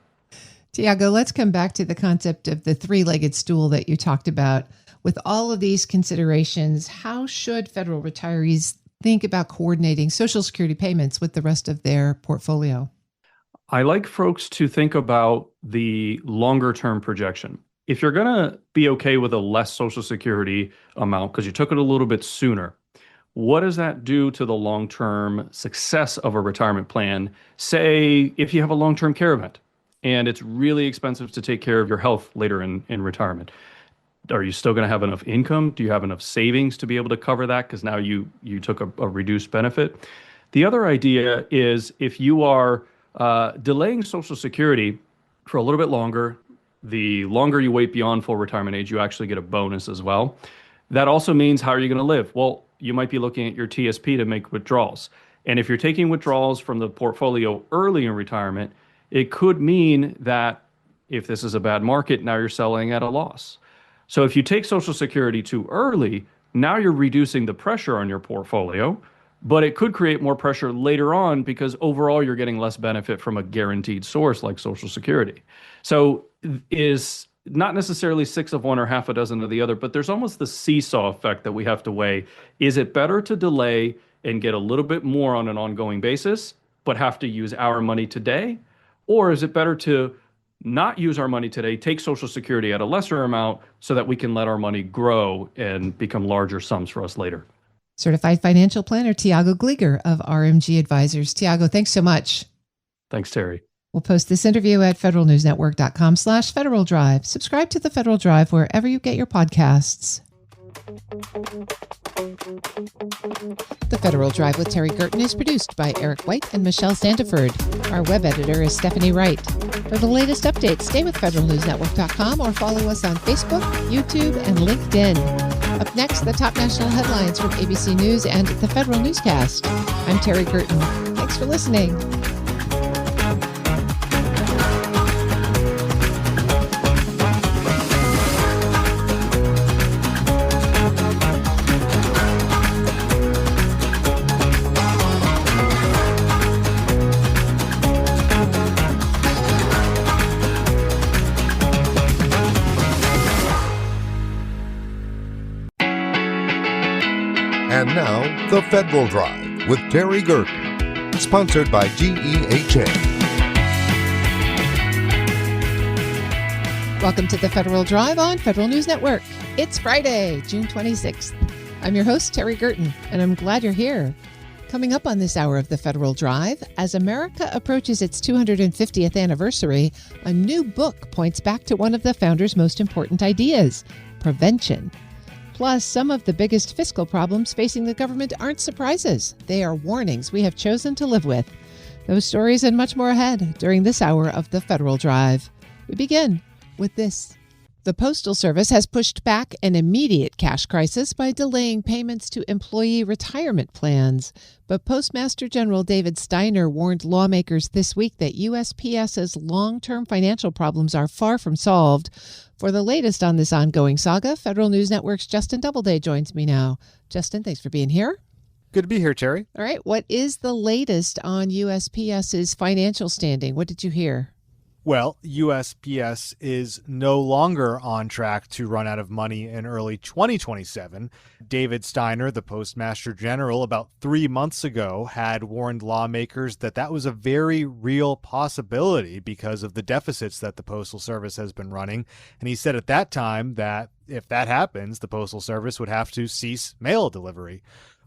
C: Tiago, let's come back to the concept of the three-legged stool that you talked about. With all of these considerations, how should federal retirees think about coordinating Social Security payments with the rest of their portfolio?
I: I like folks to think about the longer-term projection. If you're going to be okay with a less Social Security amount because you took it a little bit sooner, what does that do to the long-term success of a retirement plan? Say, if you have a long-term care event and it's really expensive to take care of your health later in retirement, are you still going to have enough income? Do you have enough savings to be able to cover that? Because now you took a reduced benefit. The other idea is, if you are delaying Social Security for a little bit longer, the longer you wait beyond full retirement age, you actually get a bonus as well. That also means, how are you going to live? Well, you might be looking at your TSP to make withdrawals. And if you're taking withdrawals from the portfolio early in retirement, it could mean that if this is a bad market, now you're selling at a loss. So if you take Social Security too early, now you're reducing the pressure on your portfolio, but it could create more pressure later on because overall you're getting less benefit from a guaranteed source like Social Security. So is not necessarily 6 of one or half a dozen of the other, but there's almost the seesaw effect that we have to weigh. Is it better to delay and get a little bit more on an ongoing basis, but have to use our money today? Or is it better to not use our money today, take Social Security at a lesser amount so that we can let our money grow and become larger sums for us later?
C: Certified financial planner Tiago Glieger of RMG Advisors. Tiago, thanks so much.
I: Thanks, Terry.
C: We'll post this interview at federalnewsnetwork.com/Federal Drive. Subscribe to the Federal Drive wherever you get your podcasts. The Federal Drive with Terry Gerton is produced by Eric White and Michelle Sandiford. Our web editor is Stephanie Wright. For the latest updates, stay with federalnewsnetwork.com or follow us on Facebook, YouTube, and LinkedIn. Up next, the top national headlines from ABC News and the Federal Newscast. I'm Terry Gerton. Thanks for listening.
B: And now, The Federal Drive with Terry Gerton, sponsored by GEHA.
C: Welcome to the Federal Drive on Federal News Network. It's Friday, June 26th. I'm your host, Terry Gerton, and I'm glad you're here. Coming up on this hour of the Federal Drive, as America approaches its 250th anniversary, a new book points back to one of the founders' most important ideas, prevention. Plus, some of the biggest fiscal problems facing the government aren't surprises. They are warnings we have chosen to live with. Those stories and much more ahead during this hour of the Federal Drive. We begin with this. The Postal Service has pushed back an immediate cash crisis by delaying payments to employee retirement plans. But Postmaster General David Steiner warned lawmakers this week that USPS's long-term financial problems are far from solved. For the latest on this ongoing saga, Federal News Network's Justin Doubleday joins me now. Justin, thanks for being here.
J: Good to be here, Terry.
C: All right, what is the latest on USPS's financial standing? What did you hear?
J: Well, USPS is no longer on track to run out of money in early 2027. David Steiner, the Postmaster General, about 3 months ago had warned lawmakers that that was a very real possibility because of the deficits that the Postal Service has been running. And he said at that time that if that happens, the Postal Service would have to cease mail delivery.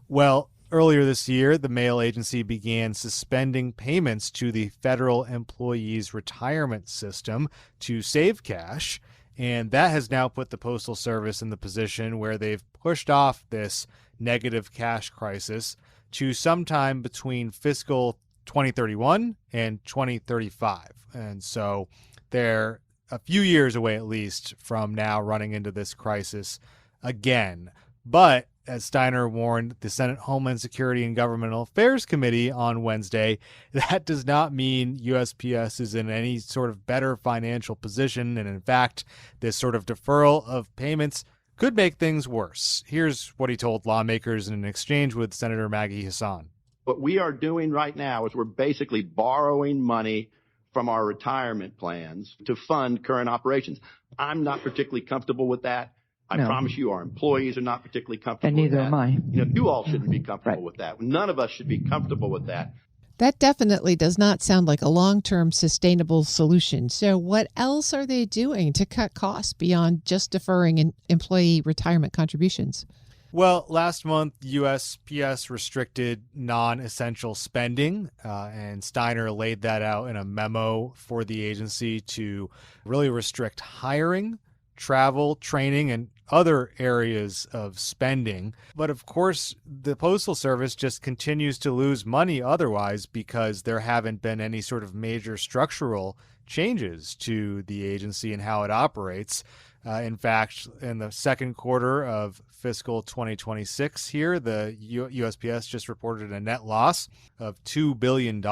J: Well, earlier this year, the mail agency began suspending payments to the federal employees' retirement system to save cash, and that has now put the Postal Service in the position where they've pushed off this negative cash crisis to sometime between fiscal 2031 and 2035. And so they're a few years away at least from now running into this crisis again. But as Steiner warned the Senate Homeland Security and Governmental Affairs Committee on Wednesday, that does not mean USPS is in any sort of better financial position. And in fact, this sort of deferral of payments could make things worse. Here's what he told lawmakers in an exchange with Senator Maggie Hassan.
K: What we are doing right now is we're basically borrowing money from our retirement plans to fund current operations. I'm not particularly comfortable with that. I promise you our employees are not particularly comfortable with that. And neither am I. You all shouldn't be comfortable with that. None of us should be comfortable with that.
C: That definitely does not sound like a long-term sustainable solution. So what else are they doing to cut costs beyond just deferring employee retirement contributions?
J: Well, last month, USPS restricted non-essential spending, and Steiner laid that out in a memo for the agency to really restrict hiring, travel, training, and other areas of spending. But of course, the Postal Service just continues to lose money otherwise because there haven't been any sort of major structural changes to the agency and how it operates. In fact, in the second quarter of fiscal 2026 here, the USPS just reported a net loss of $2 billion.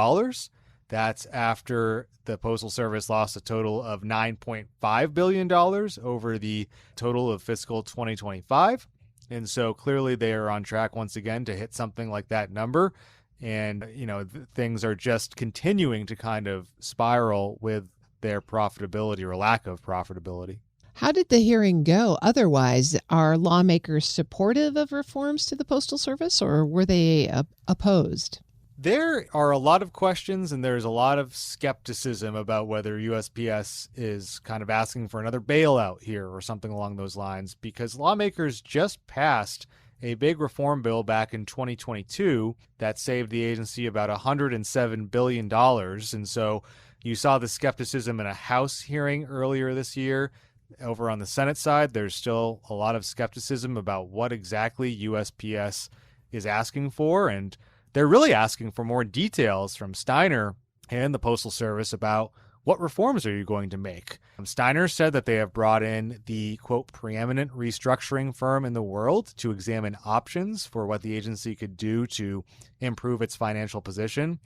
J: That's after the Postal Service lost a total of $9.5 billion over the total of fiscal 2025. And so clearly they are on track once again to hit something like that number. And, things are just continuing to kind of spiral with their profitability or lack of profitability.
C: How did the hearing go? Otherwise, are lawmakers supportive of reforms to the Postal Service, or were they opposed?
J: There are a lot of questions and there's a lot of skepticism about whether USPS is kind of asking for another bailout here or something along those lines, because lawmakers just passed a big reform bill back in 2022 that saved the agency about $107 billion. And so you saw the skepticism in a House hearing earlier this year. Over on the Senate side, there's still a lot of skepticism about what exactly USPS is asking for, and they're really asking for more details from Steiner and the Postal Service about what reforms are you going to make. Steiner said that they have brought in the, quote, preeminent restructuring firm in the world to examine options for what the agency could do to improve its financial position.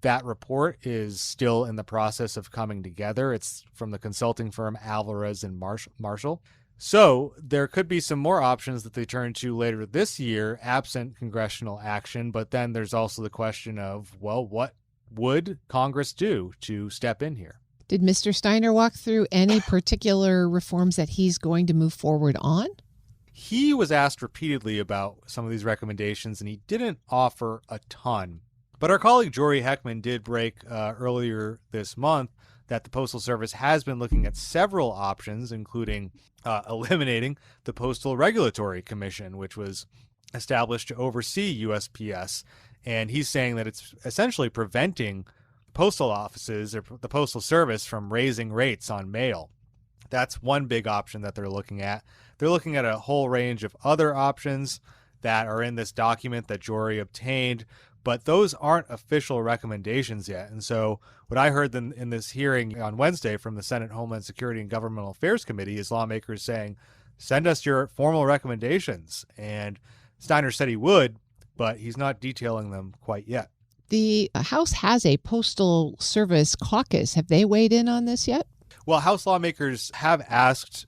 J: That report is still in the process of coming together. It's from the consulting firm Alvarez and Marshall. So there could be some more options that they turn to later this year, absent congressional action. But then there's also the question of, well, what would Congress do to step in here?
C: Did Mr. Steiner walk through any particular reforms that he's going to move forward on?
J: He was asked repeatedly about some of these recommendations, and he didn't offer a ton. But our colleague Jory Heckman did break earlier this month that the Postal Service has been looking at several options, including eliminating the Postal Regulatory Commission, which was established to oversee USPS. And he's saying that it's essentially preventing postal offices or the Postal Service from raising rates on mail. That's one big option that they're looking at. They're looking at a whole range of other options that are in this document that Jory obtained, but those aren't official recommendations yet. And so what I heard in this hearing on Wednesday from the Senate Homeland Security and Governmental Affairs Committee is lawmakers saying, send us your formal recommendations. And Steiner said he would, but he's not detailing them quite yet.
C: The House has a Postal Service caucus. Have they weighed in on this yet?
J: Well, House lawmakers have asked,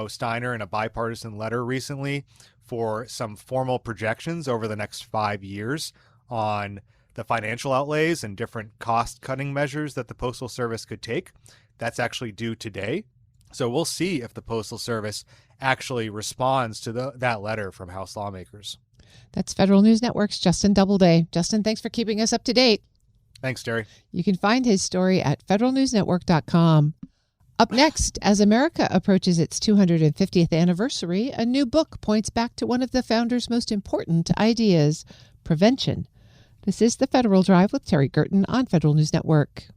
J: Steiner in a bipartisan letter recently for some formal projections over the next 5 years on the financial outlays and different cost-cutting measures that the Postal Service could take. That's actually due today. So we'll see if the Postal Service actually responds to that letter from House lawmakers.
C: That's Federal News Network's Justin Doubleday. Justin, thanks for keeping us up to date.
J: Thanks, Terry.
C: You can find his story at federalnewsnetwork.com. Up next, as America approaches its 250th anniversary, a new book points back to one of the founders' most important ideas, prevention. This is The Federal Drive with Terry Gerton on Federal News Network.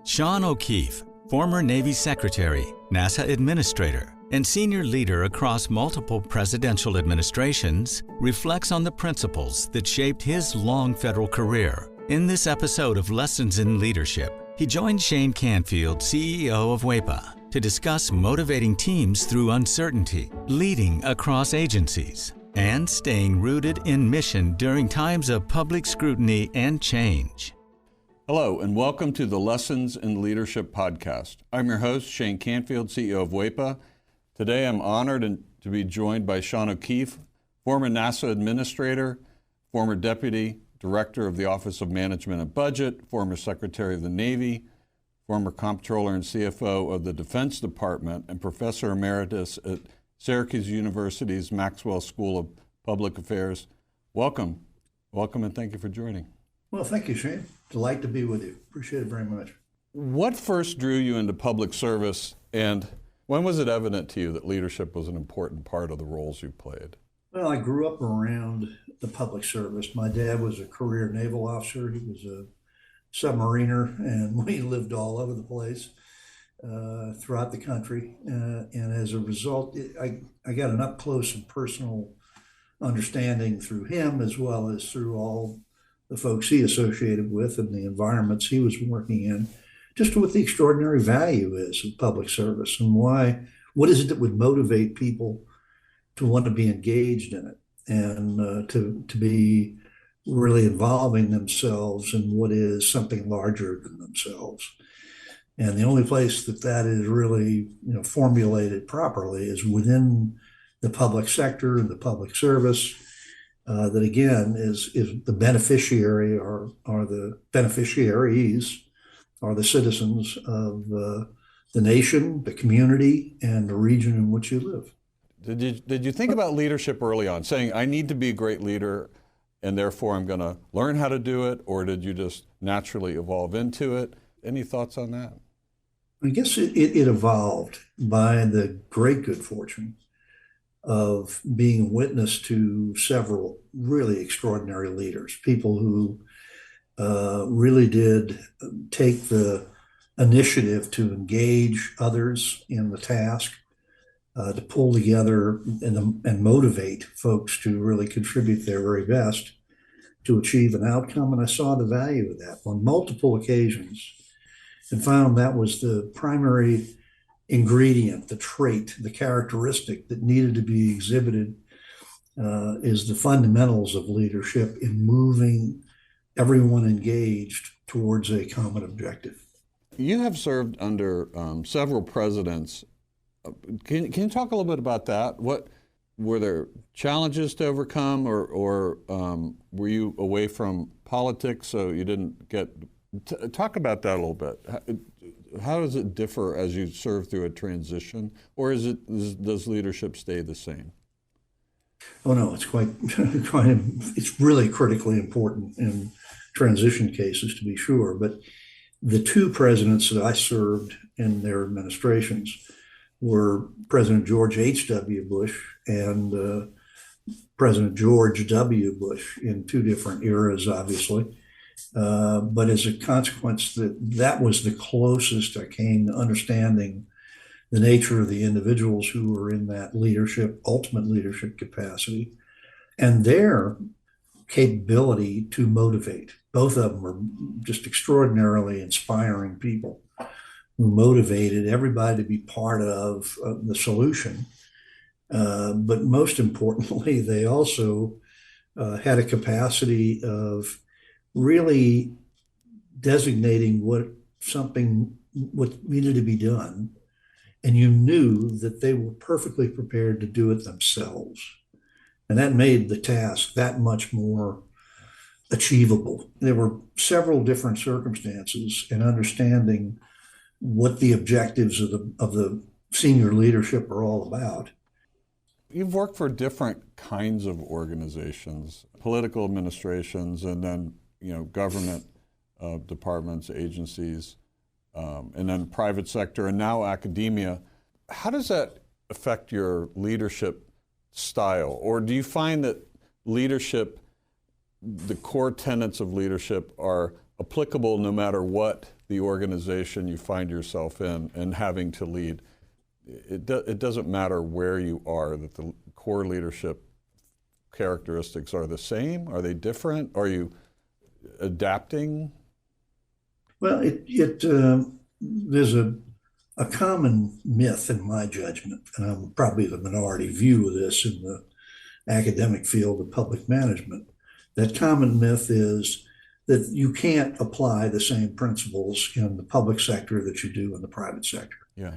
L: Sean O'Keefe, former Navy Secretary, NASA Administrator, and senior leader across multiple presidential administrations, reflects on the principles that shaped his long federal career. In this episode of Lessons in Leadership, he joined Shane Canfield, CEO of WEPA, to discuss motivating teams through uncertainty, leading across agencies, and staying rooted in mission during times of public scrutiny and change.
M: Hello, and welcome to the Lessons in Leadership podcast. I'm your host, Shane Canfield, CEO of WEPA. Today, I'm honored to be joined by Sean O'Keefe, former NASA Administrator, former Deputy Director of the Office of Management and Budget, former Secretary of the Navy, former Comptroller and CFO of the Defense Department, and Professor Emeritus at Syracuse University's Maxwell School of Public Affairs. Welcome, and thank you for joining.
N: Well, thank you, Shane. Delight to be with you. Appreciate it very much.
M: What first drew you into public service, and when was it evident to you that leadership was an important part of the roles you played?
N: Well, I grew up around the public service. My dad was a career naval officer. He was a submariner, and we lived all over the place throughout the country. And as a result, I got an up-close and personal understanding through him, as well as through all the folks he associated with and the environments he was working in, just what the extraordinary value is of public service and what is it that would motivate people to want to be engaged in it and to be really involving themselves in what is something larger than themselves. And the only place that is really formulated properly is within the public sector and the public service. That again is the beneficiary or the beneficiaries are the citizens of the nation, the community, and the region in which you live.
M: Did you think about leadership early on, saying, I need to be a great leader and therefore I'm going to learn how to do it, or did you just naturally evolve into it? Any thoughts on that?
N: I guess it evolved by the great good fortune of being witness to several really extraordinary leaders, people who really did take the initiative to engage others in the task, to pull together and motivate folks to really contribute their very best to achieve an outcome. And I saw the value of that on multiple occasions and found that was the primary ingredient, the trait, the characteristic that needed to be exhibited is the fundamentals of leadership in moving everyone engaged towards a common objective.
M: You have served under several presidents. Can you talk a little bit about that? What were there challenges to overcome, or were you away from politics so you didn't get? Talk about that a little bit. how does it differ as you serve through a transition, or does leadership stay the same?
N: Oh no, it's it's really critically important in transition cases, to be sure. But the two presidents that I served in their administrations were President George H.W. Bush and President George W. Bush in two different eras, obviously. But as a consequence, that was the closest I came to understanding the nature of the individuals who were in that ultimate leadership capacity, and their capability to motivate. Both of them were just extraordinarily inspiring people who motivated everybody to be part of the solution. But most importantly, they also had a capacity of really designating what needed to be done. And you knew that they were perfectly prepared to do it themselves. And that made the task that much more achievable. There were several different circumstances in understanding what the objectives of the senior leadership are all about.
M: You've worked for different kinds of organizations, political administrations, and then government departments, agencies, and then private sector, and now academia. How does that affect your leadership style? Or do you find that leadership, the core tenets of leadership, are applicable no matter what the organization you find yourself in and having to lead? It doesn't matter where you are, that the core leadership characteristics are the same? Are they different? Are you adapting?
N: Well, there's a common myth in my judgment, and I'm probably the minority view of this in the academic field of public management. That common myth is that you can't apply the same principles in the public sector that you do in the private sector.
M: Yeah.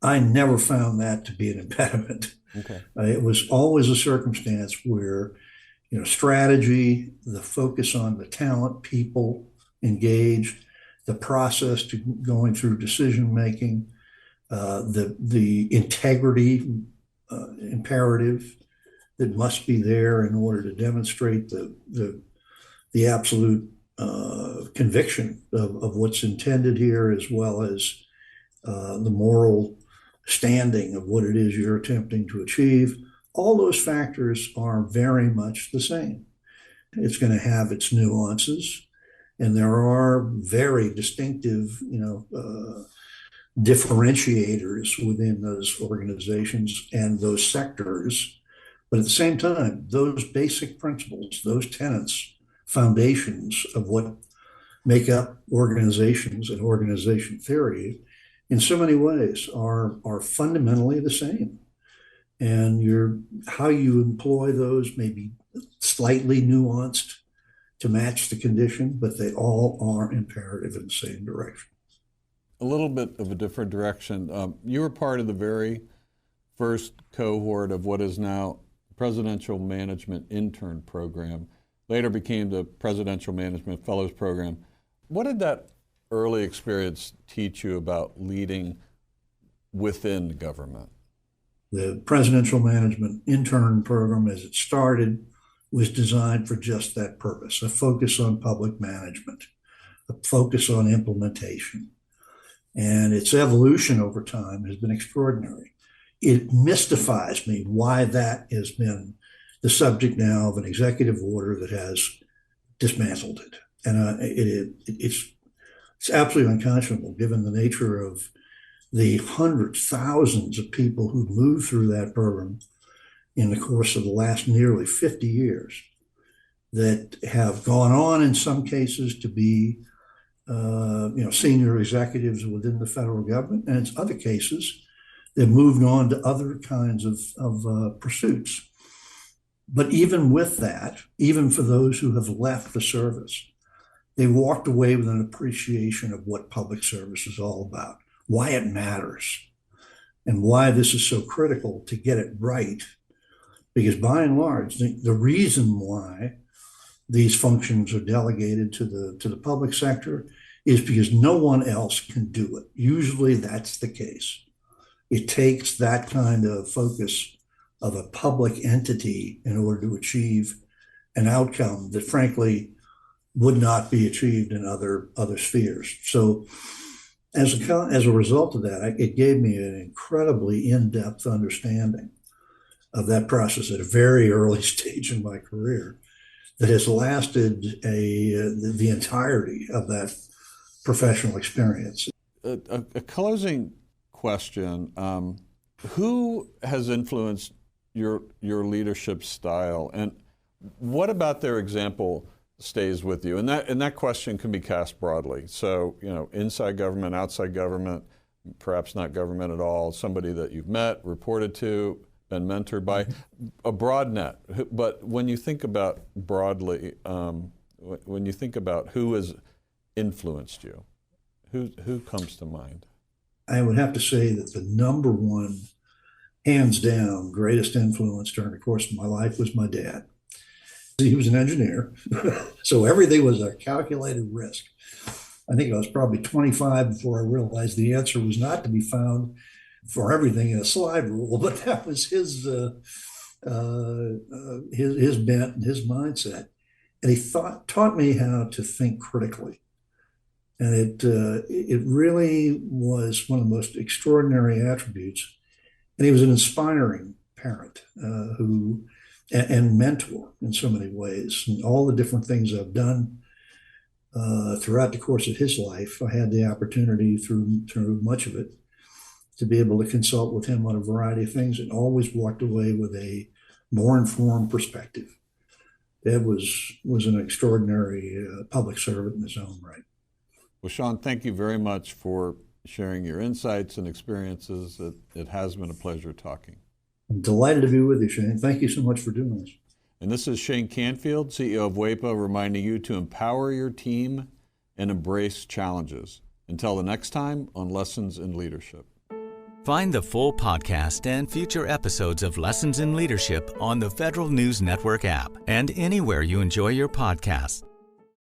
N: I never found that to be an impediment.
M: Okay.
N: It was always a circumstance where, strategy, the focus on the talent, people engaged, the process to going through decision making, the integrity imperative that must be there in order to demonstrate the absolute conviction of what's intended here, as well as the moral standing of what it is you're attempting to achieve. All those factors are very much the same. It's going to have its nuances, and there are very distinctive, differentiators within those organizations and those sectors. But at the same time, those basic principles, those tenets, foundations of what make up organizations and organization theory, in so many ways are fundamentally the same. And how you employ those may be slightly nuanced to match the condition, but they all are imperative in the same direction.
M: A little bit of a different direction. You were part of the very first cohort of what is now Presidential Management Intern Program, later became the Presidential Management Fellows Program. What did that early experience teach you about leading within government?
N: The Presidential Management Intern Program, as it started, was designed for just that purpose: a focus on public management, a focus on implementation. And its evolution over time has been extraordinary. It mystifies me why that has been the subject now of an executive order that has dismantled it. And it's absolutely unconscionable, given the nature of the hundreds, thousands of people who've moved through that program in the course of the last nearly 50 years, that have gone on in some cases to be senior executives within the federal government, and in other cases they've moved on to other kinds of pursuits. But even with that, even for those who have left the service, they walked away with an appreciation of what public service is all about, why it matters, and why this is so critical to get it right. Because by and large, the reason why these functions are delegated to the public sector is because no one else can do it. Usually that's the case. It takes that kind of focus of a public entity in order to achieve an outcome that frankly would not be achieved in other spheres. So as a result of that, it gave me an incredibly in-depth understanding of that process at a very early stage in my career that has lasted the entirety of that professional experience.
M: A closing question. Who has influenced your leadership style, and what about their example stays with you? And that question can be cast broadly. So, inside government, outside government, perhaps not government at all, somebody that you've met, reported to, been mentored by, a broad net. But when you think about broadly, when you think about who has influenced you, who comes to mind?
N: I would have to say that the number one, hands down, greatest influence during the course of my life was my dad. He was an engineer, so everything was a calculated risk. I think I was probably 25 before I realized the answer was not to be found for everything in a slide rule, but that was his bent and his mindset. And he taught me how to think critically. And it really was one of the most extraordinary attributes. And he was an inspiring parent and mentor in so many ways. And all the different things I've done throughout the course of his life, I had the opportunity through much of it to be able to consult with him on a variety of things, and always walked away with a more informed perspective. Dad was an extraordinary public servant in his own right.
M: Well, Sean, thank you very much for sharing your insights and experiences. It has been a pleasure talking.
N: I'm delighted to be with you, Shane. Thank you so much for doing this.
M: And this is Shane Canfield, CEO of WEPA, reminding you to empower your team and embrace challenges. Until the next time on Lessons in Leadership.
L: Find the full podcast and future episodes of Lessons in Leadership on the Federal News Network app and anywhere you enjoy your podcasts.